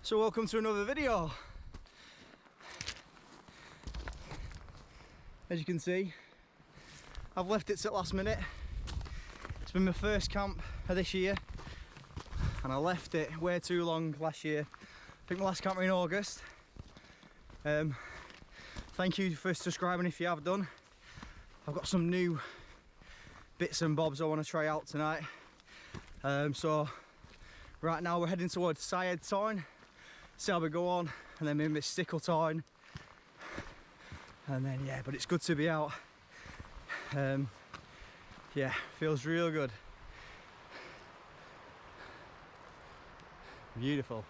So welcome to another video. As you can see, I've left it till last minute. It's been my first camp of this year and I left it way too long last year. I think my last camp was in August. Thank you for subscribing if you have done. I've got some new bits and bobs I want to try out tonight. So right now we're heading towards Syed Town. See how we go on, and then maybe Stickle Town, and then yeah, but it's good to be out. Yeah, feels real good. Beautiful.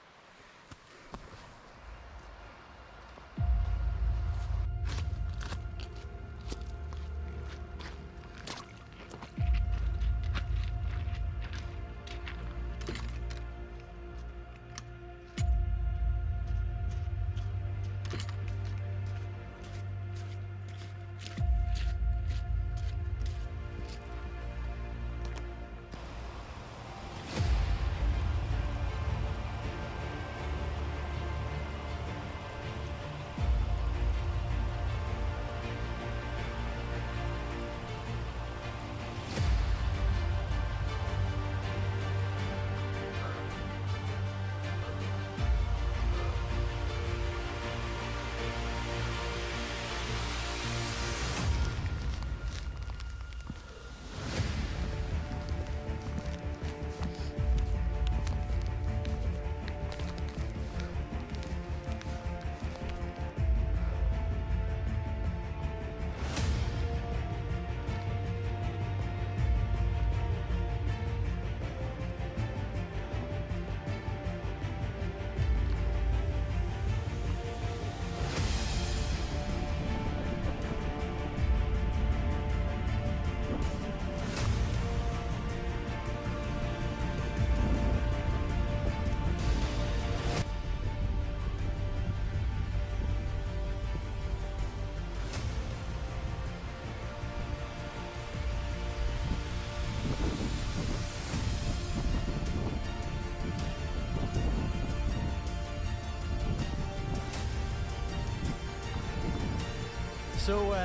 So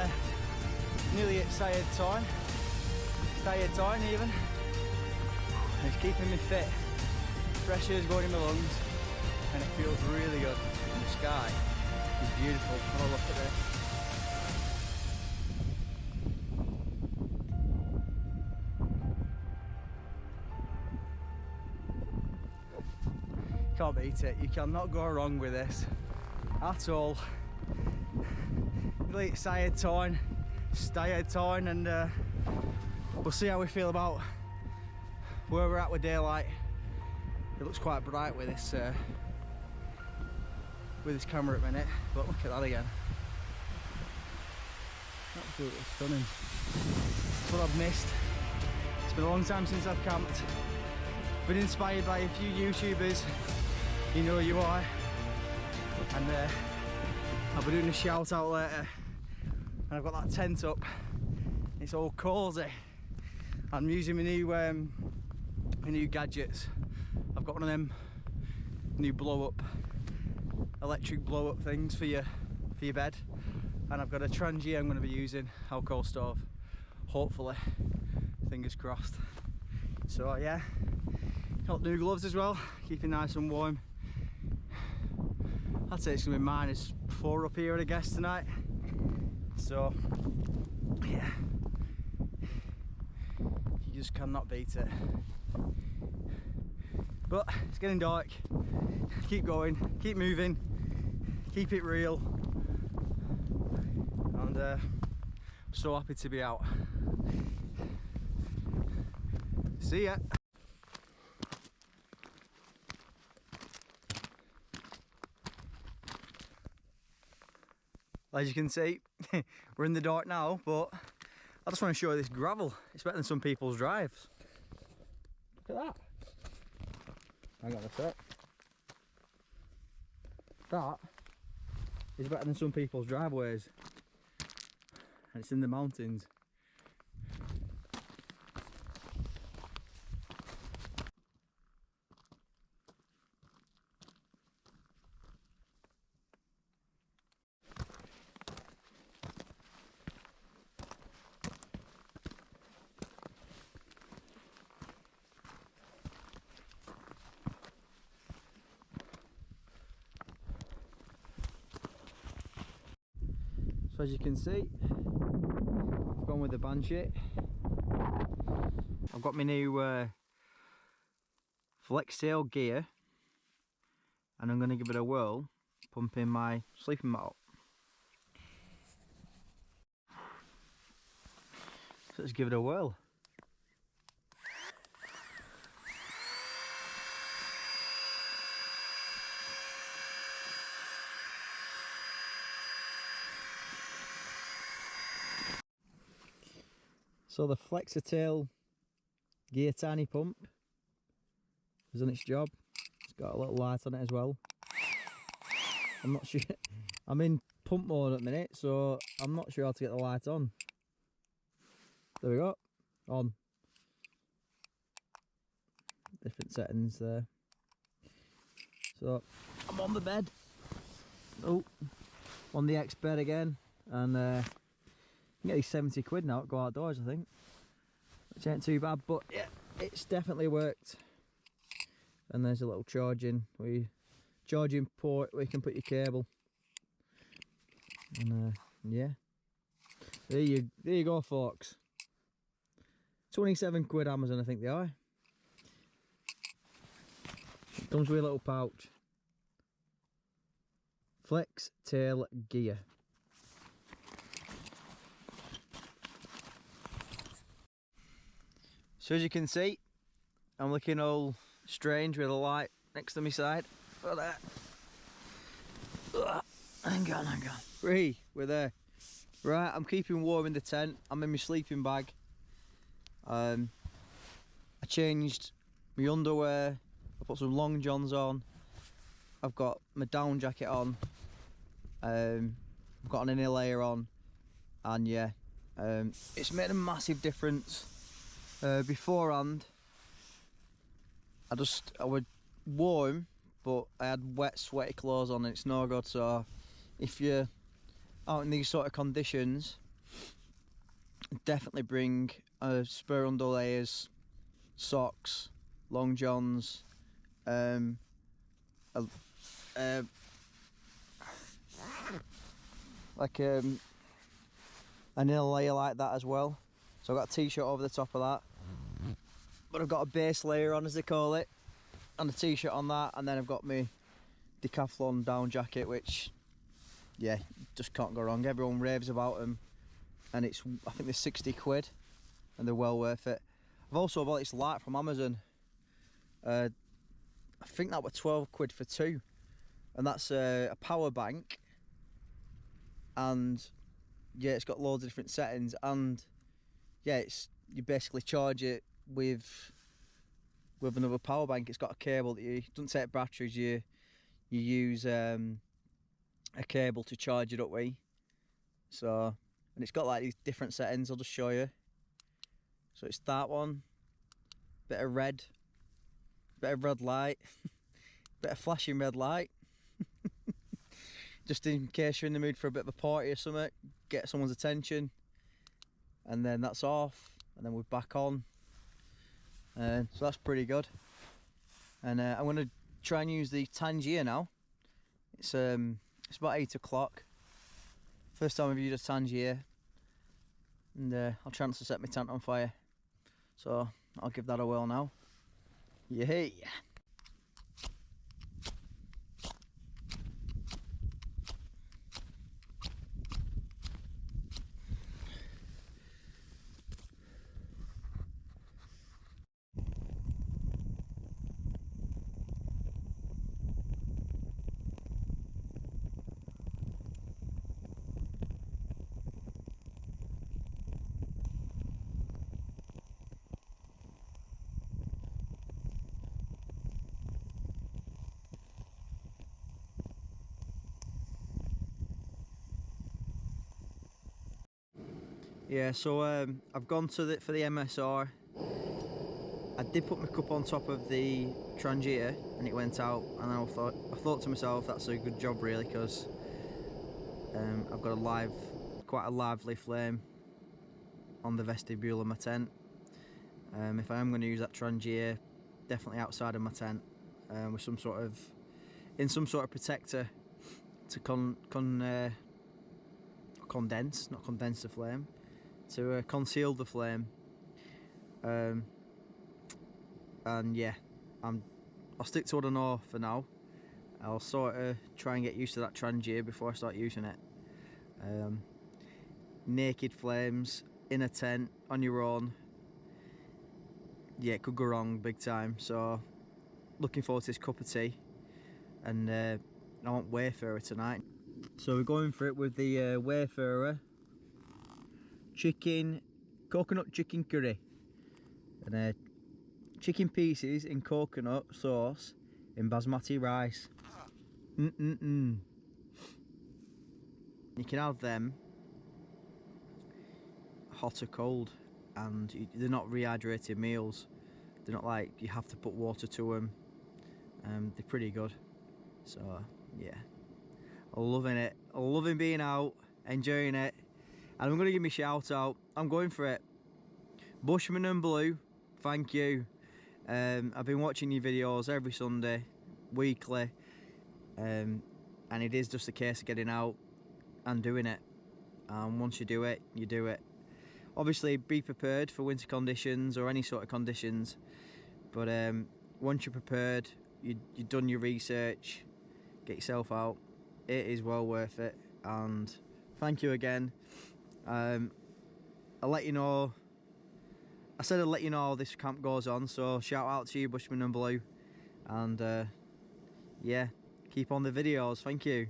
nearly at Syed Town even. It's keeping me fit. Fresh air's going in my lungs and it feels really good. And the sky is beautiful. Have a look at this. Can't beat it. You cannot go wrong with this at all. Nearly at Syed Town, and we'll see how we feel about where we're at with daylight. It looks quite bright with this camera at the minute, but look at that again. Absolutely stunning. That's what I've missed. It's been a long time since I've camped. Been inspired by a few YouTubers, you know you are, and I'll be doing a shout out later. And I've got that tent up. It's all cosy. I'm using my new gadgets. I've got one of them new electric blow up things for your bed, and I've got a Trangia I'm going to be using, alcohol stove. Hopefully, fingers crossed. So yeah, got new gloves as well, keeping nice and warm. I'd say it's going to be -4 up here, I guess, tonight. So yeah, you just cannot beat it. But it's getting dark. Keep going, keep moving, keep it real, and I'm so happy to be out. See ya. As you can see, we're in the dark now, but I just want to show you this gravel. It's better than some people's drives. Look at that. Hang on a sec. That is better than some people's driveways. And it's in the mountains. So as you can see, I've gone with the Banshee. I've got my new flex tail gear, and I'm going to give it a whirl, pumping my sleeping mat up. So let's give it a whirl. So the Flexitail gear tiny pump has done its job. It's got a little light on it as well. I'm not sure, I'm in pump mode at the minute, so I'm not sure how to get the light on. There we go, on. Different settings there. So I'm on the bed. Oh, on the X bed again, and you can get these 70 quid now at Go Outdoors, I think, which ain't too bad, but yeah, it's definitely worked. And there's a little charging port where you can put your cable, and yeah, there you go folks. 27 quid Amazon, I think they are. It comes with a little pouch. Flexitail gear. So as you can see, I'm looking all strange with a light next to my side. Look at that. Hang on. We're there. Right, I'm keeping warm in the tent. I'm in my sleeping bag. I changed my underwear. I put some long johns on. I've got my down jacket on. I've got an inner layer on, and yeah, it's made a massive difference. Beforehand, I was warm, but I had wet, sweaty clothes on, and it's no good. So if you're out in these sort of conditions, definitely bring spare underlayers, socks, long johns, like an inner layer like that as well. So I've got a t-shirt over the top of that, but I've got a base layer on, as they call it, and a t-shirt on that, and then I've got my Decathlon down jacket, which, yeah, just can't go wrong. Everyone raves about them, and I think they're 60 quid, and they're well worth it. I've also bought this light from Amazon. I think that was 12 quid for two, and that's a power bank, and yeah, it's got loads of different settings, and yeah, you basically charge it with another power bank. It's got a cable that you doesn't take batteries. You use a cable to charge it up with. So, and it's got like these different settings. I'll just show you. So it's that one, bit of red light, bit of flashing red light, just in case you're in the mood for a bit of a party or something, get someone's attention. And then that's off, and then we're back on. So that's pretty good. And I'm going to try and use the Tangier now. It's about 8 o'clock. First time I've used a Tangier, and I'll try not to set my tent on fire. So I'll give that a whirl now. Yay! Yeah, so I've gone for the MSR. I did put my cup on top of the Trangia and it went out, and I thought to myself, that's a good job really, because I've got quite a lively flame on the vestibule of my tent. If I am going to use that Trangia, definitely outside of my tent, with some sort of protector to not condense the flame, to conceal the flame. And yeah, I'll stick to what I know for now. I'll sort of try and get used to that Trangia before I start using it. Naked flames in a tent on your own, yeah, it could go wrong big time. So looking forward to this cup of tea, and I want Wayfarer tonight. So we're going for it with the Wayfarer coconut chicken curry, and chicken pieces in coconut sauce in basmati rice. You can have them hot or cold, and they're not rehydrated meals. They're not like you have to put water to them. They're pretty good. So yeah, I'm loving it. I'm loving being out, enjoying it. And I'm going to give me a shout out. I'm going for it. Bushman and Blue, thank you. I've been watching your videos every Sunday, weekly, and it is just a case of getting out and doing it. And once you do it, you do it. Obviously, be prepared for winter conditions or any sort of conditions. But once you're prepared, you've done your research, get yourself out. It is well worth it. And thank you again. I'll let you know. I said I'll let you know how this camp goes on. So shout out to you, Bushman and Blue. And yeah, keep on the videos. Thank you.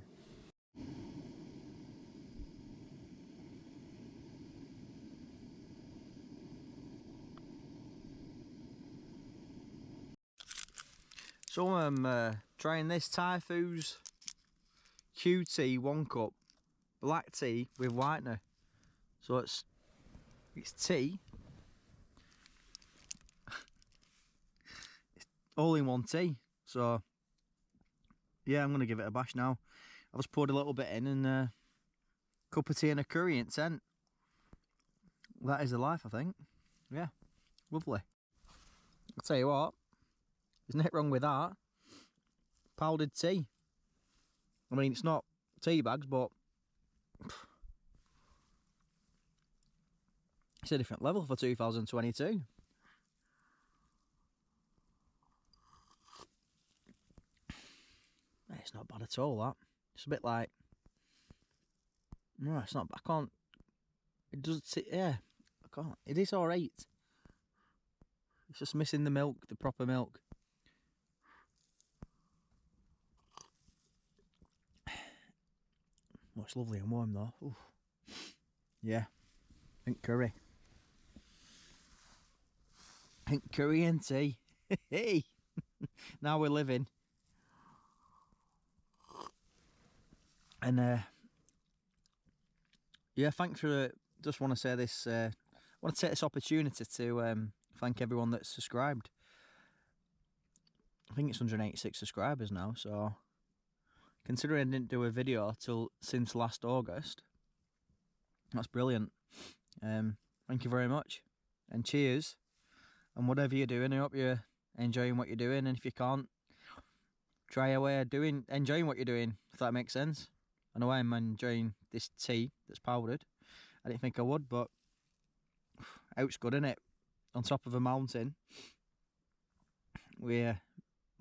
So I'm trying this Thai Foods QT 1 cup black tea with whitener. So it's tea, it's all in one tea. So yeah, I'm gonna give it a bash now. I've just poured a little bit in, and a cup of tea and a curry in tent. That is the life, I think. Yeah, lovely. I'll tell you what, there's nothing wrong with that. Powdered tea. I mean, it's not tea bags, but it's a different level for 2022. It's not bad at all, that. It's a bit like... No, it's not... I can't... It does... Yeah, I can't... It is alright. It's just missing the milk, the proper milk. Oh, it's lovely and warm, though. Oof. Yeah. Pink curry. Pink curry and tea. Hey! Now we're living. And yeah, thanks for just want to say this. I want to take this opportunity to thank everyone that's subscribed. I think it's 186 subscribers now. So considering I didn't do a video since last August, that's brilliant. Thank you very much, and cheers. And whatever you're doing, I hope you're enjoying what you're doing. And if you can't, try a way of enjoying what you're doing, if that makes sense. I know I'm enjoying this tea that's powdered. I didn't think I would, but out's good, innit? On top of a mountain, with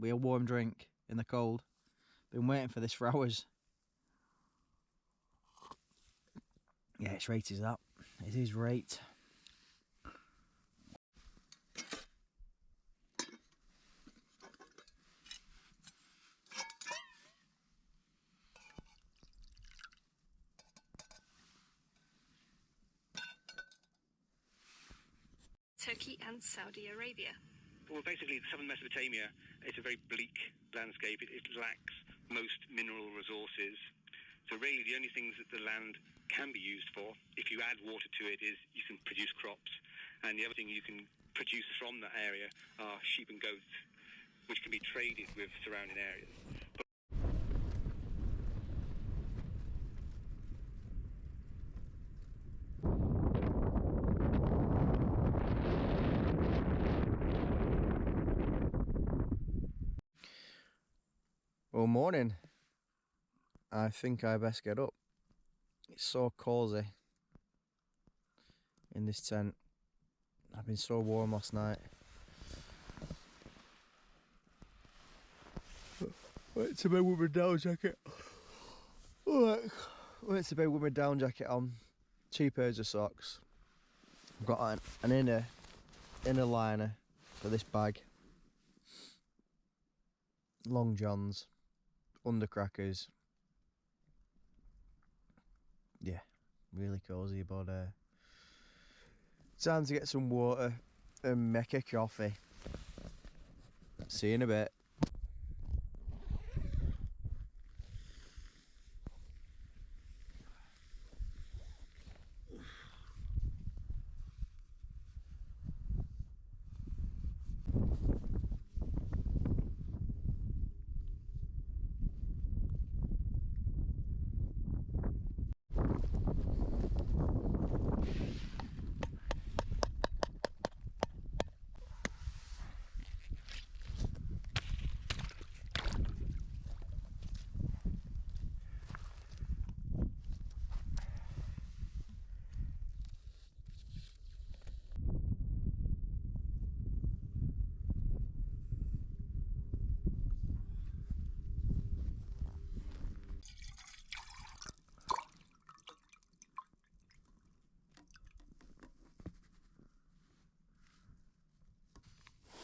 a warm drink in the cold. Been waiting for this for hours. Yeah, it's right, is that? It is right. Turkey and Saudi Arabia. Well, basically, southern Mesopotamia is a very bleak landscape. It lacks most mineral resources. So really, the only things that the land can be used for, if you add water to it, is you can produce crops. And the other thing you can produce from that area are sheep and goats, which can be traded with surrounding areas. Well, morning. I think I best get up. It's so cosy in this tent. I've been so warm last night. Went to bed with my down jacket. Went to bed with my down jacket on. 2 pairs of socks. I've got an inner liner for this bag. Long johns, undercrackers. Yeah, really cosy, but time to get some water and make a coffee. See you in a bit.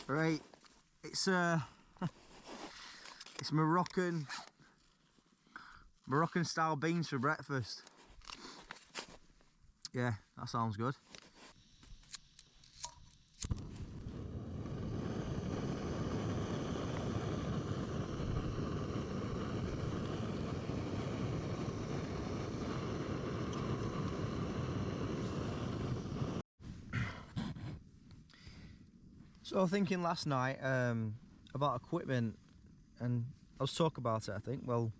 Right, it's it's Moroccan style beans for breakfast. Yeah, that sounds good. So I was thinking last night about equipment, and I was talking about it. I think, well,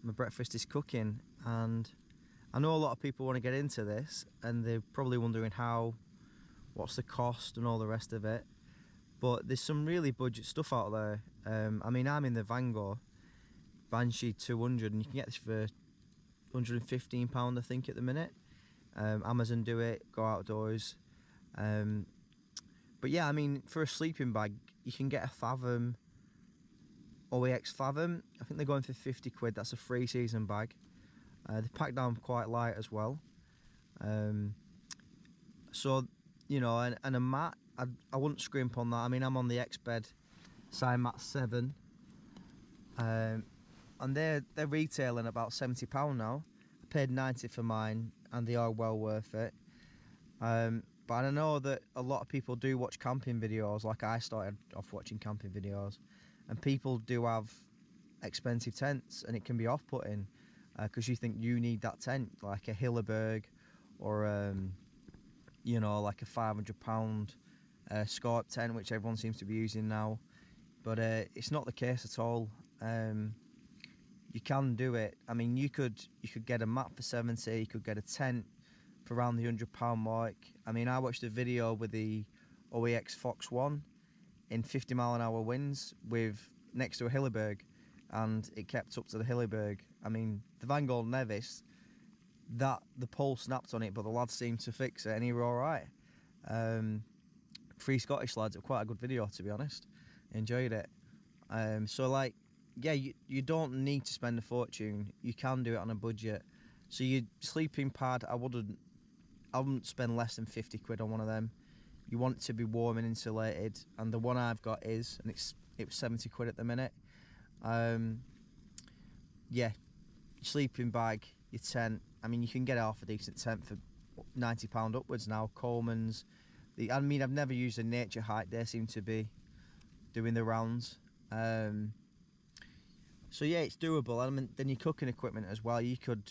my breakfast is cooking, and I know a lot of people want to get into this, and they're probably wondering what's the cost and all the rest of it. But there's some really budget stuff out there. I mean, I'm in the Vango Banshee 200, and you can get this for £115, I think, at the minute. Amazon do it, Go Outdoors. But yeah, I mean, for a sleeping bag, you can get a Fathom, OEX Fathom. I think they're going for 50 quid. That's a 3-season bag. They pack down quite light as well. So, you know, and a mat, I wouldn't scrimp on that. I mean, I'm on the X-Bed Mat 7. And they're retailing about £70 now. I paid 90 for mine, and they are well worth it. But I know that a lot of people do watch camping videos, like I started off watching camping videos, and people do have expensive tents, and it can be off-putting because you think you need that tent, like a Hilleberg or, you know, like a £500 Scorp tent, which everyone seems to be using now. But it's not the case at all. You can do it. I mean, you could get a mat for 70, you could get a tent for around the £100 mark. I mean, I watched a video with the OEX Fox 1 in 50-mile-an-hour winds next to a Hilleberg, and it kept up to the Hilleberg. I mean, the Vango Nevis, the pole snapped on it, but the lads seemed to fix it, and he were all right. 3 Scottish lads. Quite a good video, to be honest. Enjoyed it. So, like, yeah, you don't need to spend a fortune. You can do it on a budget. So your sleeping pad, I wouldn't spend less than 50 quid on one of them. You want it to be warm and insulated, and the one I've got is, and it was 70 quid at the minute. Yeah, your sleeping bag, your tent. I mean, you can get half a decent tent for £90 upwards now. Coleman's. I mean, I've never used a Nature Hike. They seem to be doing the rounds. So yeah, it's doable. I mean, then your cooking equipment as well. You could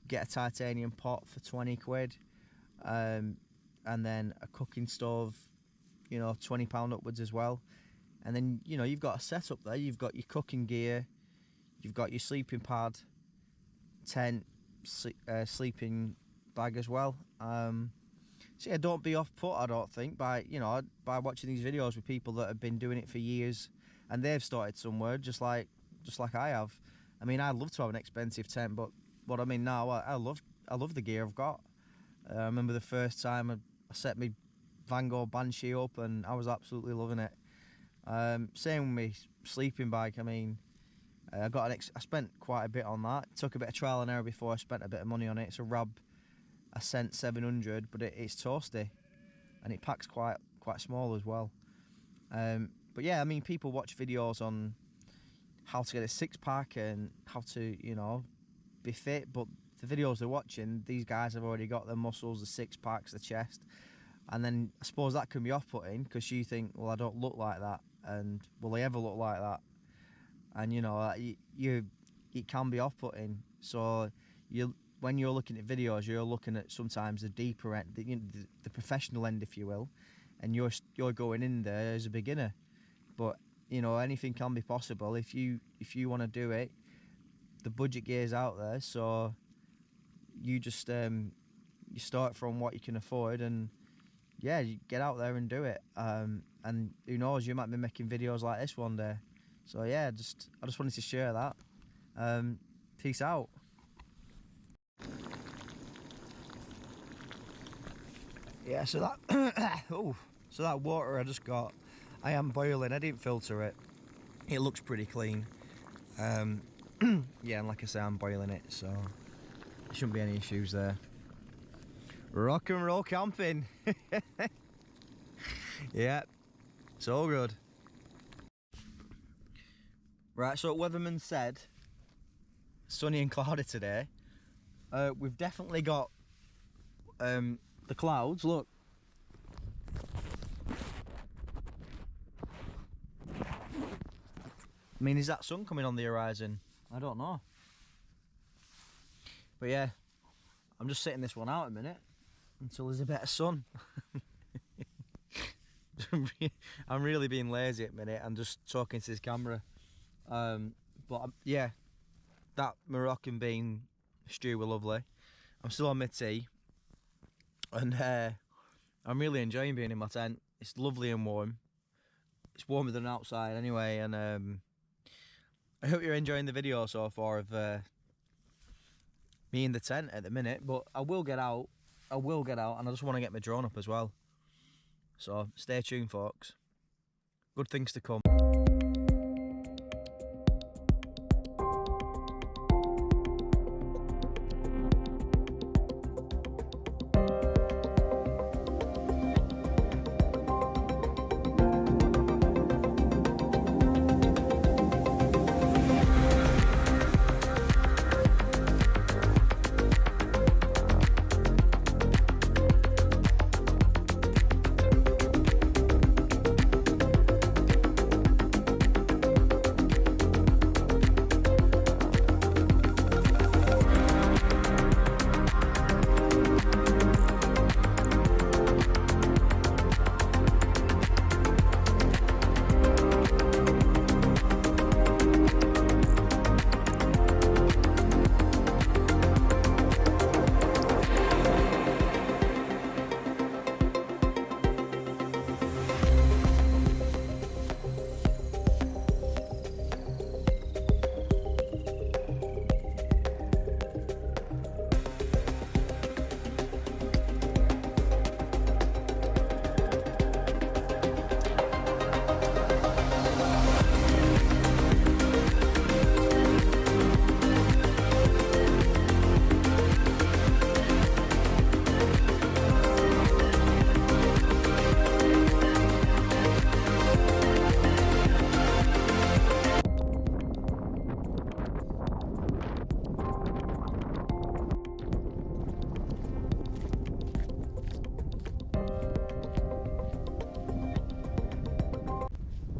get a titanium pot for 20 quid. And then a cooking stove, you know, £20 upwards as well. And then, you know, you've got a setup there. You've got your cooking gear, you've got your sleeping pad, tent, sleeping bag as well. So yeah, don't be off put, I don't think, by watching these videos with people that have been doing it for years, and they've started somewhere just like I have. I mean, I'd love to have an expensive tent, but what I mean now, I love I love the gear I've got. I remember the first time I set my Van Gogh Banshee up, and I was absolutely loving it. Same with my sleeping bag. I mean, I spent quite a bit on that. It took a bit of trial and error before I spent a bit of money on it. It's a Rab Ascent 700, but it's toasty, and it packs quite small as well. But yeah, I mean, people watch videos on how to get a six-pack and how to, you know, be fit, but the videos they're watching, these guys have already got the muscles, the six-packs, the chest, and then I suppose that can be off-putting because you think, well, I don't look like that, and will I ever look like that? And you know, it can be off-putting. So when you're looking at videos, you're looking at sometimes the deeper end, the professional end, if you will, and you're going in there as a beginner. But you know, anything can be possible if you want to do it. The budget gear's out there, so you just you start from what you can afford, and yeah, you get out there and do it. And who knows, you might be making videos like this one day. So yeah, I just wanted to share that. Peace out. Yeah, so that so that water I just got, I am boiling. I didn't filter it. It looks pretty clean. Yeah, and like I say, I'm boiling it, so there shouldn't be any issues there. Rock and roll camping. Yeah, it's all good. Right, so Weatherman said sunny and cloudy today. We've definitely got the clouds, look. I mean, is that sun coming on the horizon? I don't know. But yeah, I'm just sitting this one out a minute until there's a bit of sun. I'm really being lazy at the minute. I'm just talking to this camera. But yeah, that Moroccan bean stew were lovely. I'm still on my tea, and I'm really enjoying being in my tent. It's lovely and warm. It's warmer than outside anyway, and I hope you're enjoying the video so far of me in the tent at the minute. But I will get out, and I just want to get my drone up as well. So stay tuned, folks. Good things to come.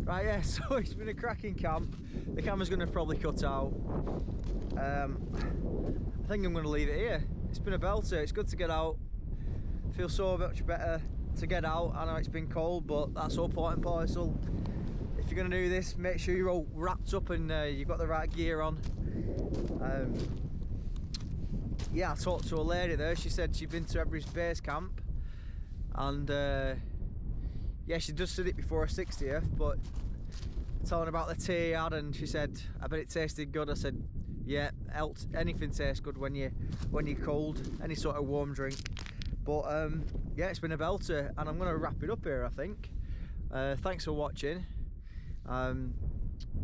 Right, yeah, so it's been a cracking camp. The camera's going to probably cut out. I think I'm going to leave it here. It's been a belter. It's good to get out. I feel so much better to get out. I know it's been cold, but that's all part and parcel. If you're going to do this, make sure you're all wrapped up and you've got the right gear on. Yeah, I talked to a lady there. She said she'd been to Everest Base Camp, and yeah, she just did it before her 60th, but telling about the tea he had, and she said, I bet it tasted good. I said, yeah, anything tastes good when you're cold. Any sort of warm drink. But yeah, it's been a belter, and I'm gonna wrap it up here, I think. Thanks for watching.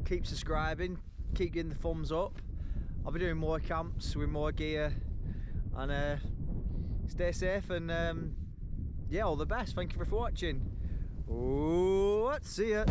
Keep subscribing, keep getting the thumbs up. I'll be doing more camps with more gear, and stay safe, and yeah, all the best. Thank you for watching. Oh, see ya.